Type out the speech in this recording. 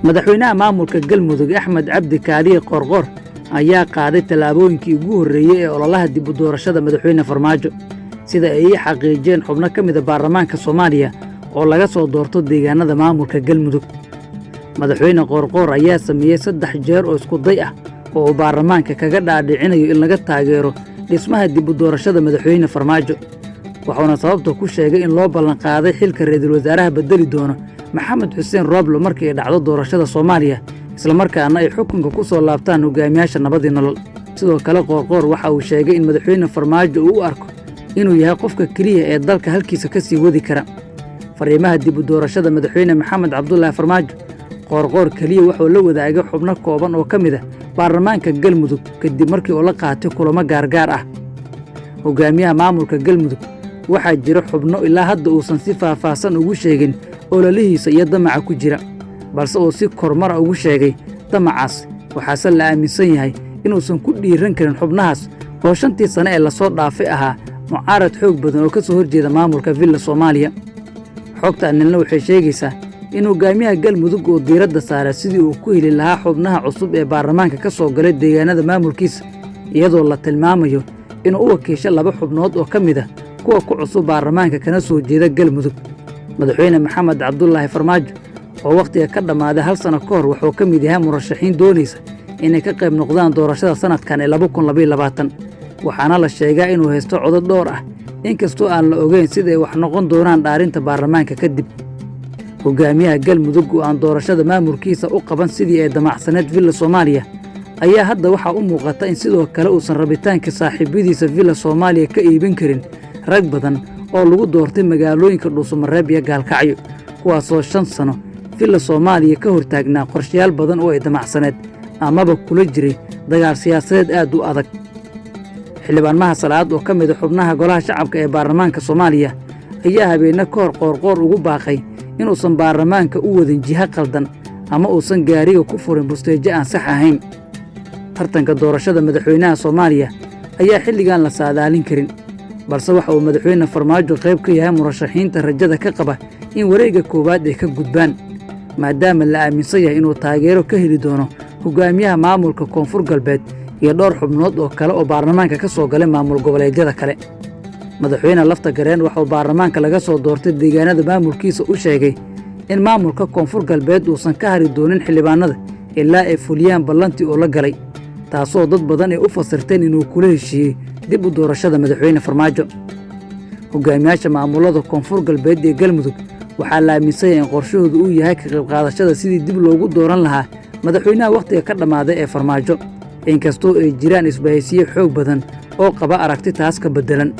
madaxweynaha maamulka galmudug axmed cabdi kaaliye qoorqoor ayaa qaaday tallaabooyinkii ugu horreeyey ee ololaha dib u doorashada madaxweyne farmaajo sida ay xaqiijiyeen xubno ka mida baarlamaanka soomaaliya oo laga soo doorto deegaanada maamulka galmudug madaxweyne qoorqoor ayaa sameeyey 3 jeer oo isku day ah oo uu baarlamaanka kaga dhaadhicinayo in laga taageero dhismaha dib u doorashada madaxweyne farmaajo wuxuuna sababta ku sheegay in loo ballan qaaday xilka ra'iisul wasaaraha bedeli doono maxamed xuseen rooblo markii ay dhacdo doorashada soomaaliya isla markaana ay xukunka ku soo laabtaan hogaamiyaasha nabadii nolol sidoo kale qoorqoor waxa uu sheegay in madaxweyne farmaajo uu u arko inuu yahay qofka keliya ee dalka halkiisa ka sii wadi kara fariimaha dib u doorashada madaxweyne maxamed cabdullaahi farmaajo qoorqoor keliya wuxuu la wadaagay xubno kooban oo ka mid ah baarlamaanka galmudug kadib markii uu la qaatay kulamo gaargaar ah hogaamiyaha maamulka galmudug waxaa jira xubno ilaa hadda uusan si faahfaahsan ugu sheegin ololihiisa iyo damaca ku jira balse uu si kormara ugu sheegay damacaas waxaase la aaminsan yahay inuusan ku dhiiran karin xubnahaas oo 5tii sane ee lasoo dhaafay ahaa mucaarad xoog badan oo ka soo horjeeda maamulka villa soomaaliya xogta annilna waxay sheegaysaa in hogaamiyaha galmudug uu diiradda saaray sidii uu ku heli lahaa xubnaha cusub ee baarlamaanka ka soo galay deegaanada maamulkiisa iyadoo la tilmaamayo inuu u wakiisho 2 xubnood oo ka mid ah kuwa ku cusub baarlamaanka kana soo jeeda galmudug madaxweyne maxamed cabdullaahi farmaajo oo wakhtiga ka dhammaaday 1 sano ka hor wuxuu ka mid yahay murashaxiin doonaysa inay ka qayb noqdaan doorashada sanadkan ee 2022 waxaana la sheegaa inuu haysto codad dhowr ah inkastoo aan la ogeyn sida ay wax noqon doonaan dhaarinta baarlamaanka kadib hogaamiyaha galmudug oo aan doorashada maamulkiisa u qaban sidii ay damacsaneed villa soomaaliya ayaa hadda waxaa u muuqata in sidoo kale uusan rabitaanka saaxiibadiisa villa soomaaliya ka iibin karin rag badan oo lagu doortay magaalooyinka dhuusamareeb iyo gaalkacyo kuwaasoo 5 sano villa soomaaliya ka hortaagnaa qorshayaal badan oo ay damacsaneed amaba kula jiray dagaal siyaasadeed aad u adag xildhibaan Mahad Salaad oo ka mid ah xubnaha golaha shacabka ee baarlamaanka soomaaliya ayaa habeenna ka hor qoorqoor ugu baaqay inuusan baarlamaanka u wadin jiha qaldan ama uusan gaariga ku furin busteejo aan sax ahayn tartanka doorashada madaxweynaha soomaaliya ayaa xilligan la saadaalin karin balse waxa uu madaxweyne farmaajo qayb ka yahay murashaxiinta rajada ka qaba in wareegga koowaad ay ka gudbaan maadaama la aaminsan yahay inuu taageero ka heli doono hogaamiyaha maamulka koonfur galbeed iyo dhowr xubnood oo kale oo baarlamaanka ka soo galay maamul goboleedyada kale madaxweyne lafta gareen waxuu baarlamaanka laga soo doortay deegaanada maamulkiisa u sheegay in maamulka koonfur galbeed uusan ka hari doonin xildhibaanada ilaa ay fuliyaan ballantii oo la galay taasoo dad badan ay u fasirteen inuu kula heshiiyey dib u doorashada madaxweyne farmaajo hogaamiyaasha maamulada koonfur galbeed ee galmudug waxaa la aaminsan yahay in qorshahoodu uu yahay ka qayb qaadashada sidii dib loogu dooran lahaa madaxweynaha wakhtiga ka dhammaaday ee farmaajo inkastoo ay jiraan isbahaysiye xoog badan oo qaba aragti taas ka beddelan